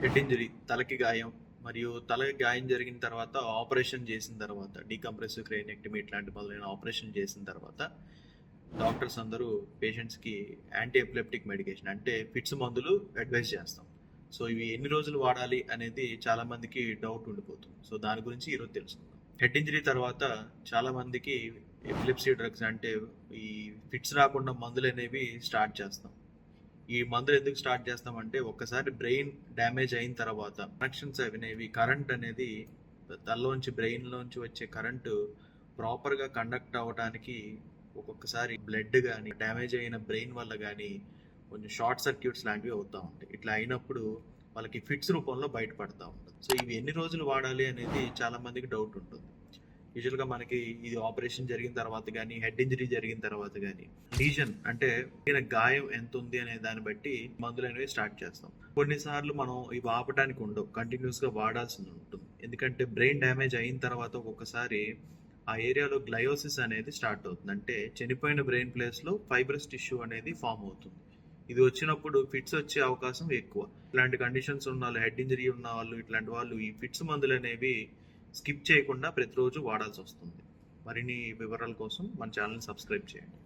Head injury, తలకి గాయం మరియు తలకి గాయం జరిగిన తర్వాత ఆపరేషన్ చేసిన తర్వాత డీకంప్రెసివ్ క్రైనెక్టమీ ఇట్లాంటి మొదలైన ఆపరేషన్ చేసిన తర్వాత డాక్టర్స్ అందరూ పేషెంట్స్కి యాంటీ ఎపిలెప్టిక్ మెడికేషన్ అంటే ఫిట్స్ మందులు అడ్వైస్ చేస్తాం. సో ఇవి ఎన్ని రోజులు వాడాలి అనేది చాలా మందికి డౌట్ ఉండిపోతుంది. సో దాని గురించి ఈరోజు తెలుసుకుందాం. హెడ్ ఇంజరీ తర్వాత చాలా మందికి ఎపిలెప్సీ డ్రగ్స్ అంటే ఈ ఫిట్స్ రాకుండా మందులు అనేవి స్టార్ట్ చేస్తాం. ఈ మందులు ఎందుకు స్టార్ట్ చేస్తామంటే ఒక్కసారి బ్రెయిన్ డ్యామేజ్ అయిన తర్వాత కనెక్షన్స్ అనేవి కరెంట్ అనేది తలలోంచి బ్రెయిన్లోంచి వచ్చే కరెంటు ప్రాపర్గా కండక్ట్ అవ్వడానికి ఒక్కొక్కసారి బ్లడ్ కానీ డ్యామేజ్ అయిన బ్రెయిన్ వల్ల కానీ కొంచెం షార్ట్ సర్క్యూట్స్ లాంటివి అవుతూ ఉంటాయి. ఇట్లా అయినప్పుడు వాళ్ళకి ఫిట్స్ రూపంలో బయటపడతా ఉంటుంది. సో ఇవి ఎన్ని రోజులు వాడాలి అనేది చాలా మందికి డౌట్ ఉంటుంది. యూజువల్గా మనకి ఇది ఆపరేషన్ జరిగిన తర్వాత కానీ హెడ్ ఇంజరీ జరిగిన తర్వాత కానీ లీజన్ అంటే గాయం ఎంత ఉంది అనే దాన్ని బట్టి మందులు అనేవి స్టార్ట్ చేస్తాం. కొన్నిసార్లు మనం ఇవి ఆపడానికి ఉండవు, కంటిన్యూస్గా వాడాల్సి ఉంటుంది. ఎందుకంటే బ్రెయిన్ డ్యామేజ్ అయిన తర్వాత ఒక్కొక్కసారి ఆ ఏరియాలో గ్లయోసిస్ అనేది స్టార్ట్ అవుతుంది. అంటే చనిపోయిన బ్రెయిన్ ప్లేస్లో ఫైబ్రస్ టిష్యూ అనేది ఫామ్ అవుతుంది. ఇది వచ్చినప్పుడు ఫిట్స్ వచ్చే అవకాశం ఎక్కువ. ఇట్లాంటి కండిషన్స్ ఉన్న వాళ్ళు, హెడ్ ఇంజరీ ఉన్న వాళ్ళు, ఇట్లాంటి వాళ్ళు ఈ ఫిట్స్ మందులు అనేవి స్కిప్ చేయకుండా ప్రతిరోజు వాడాల్సి వస్తుంది. మరిన్ని వివరాల కోసం మన ఛానల్ని సబ్స్క్రైబ్ చేయండి.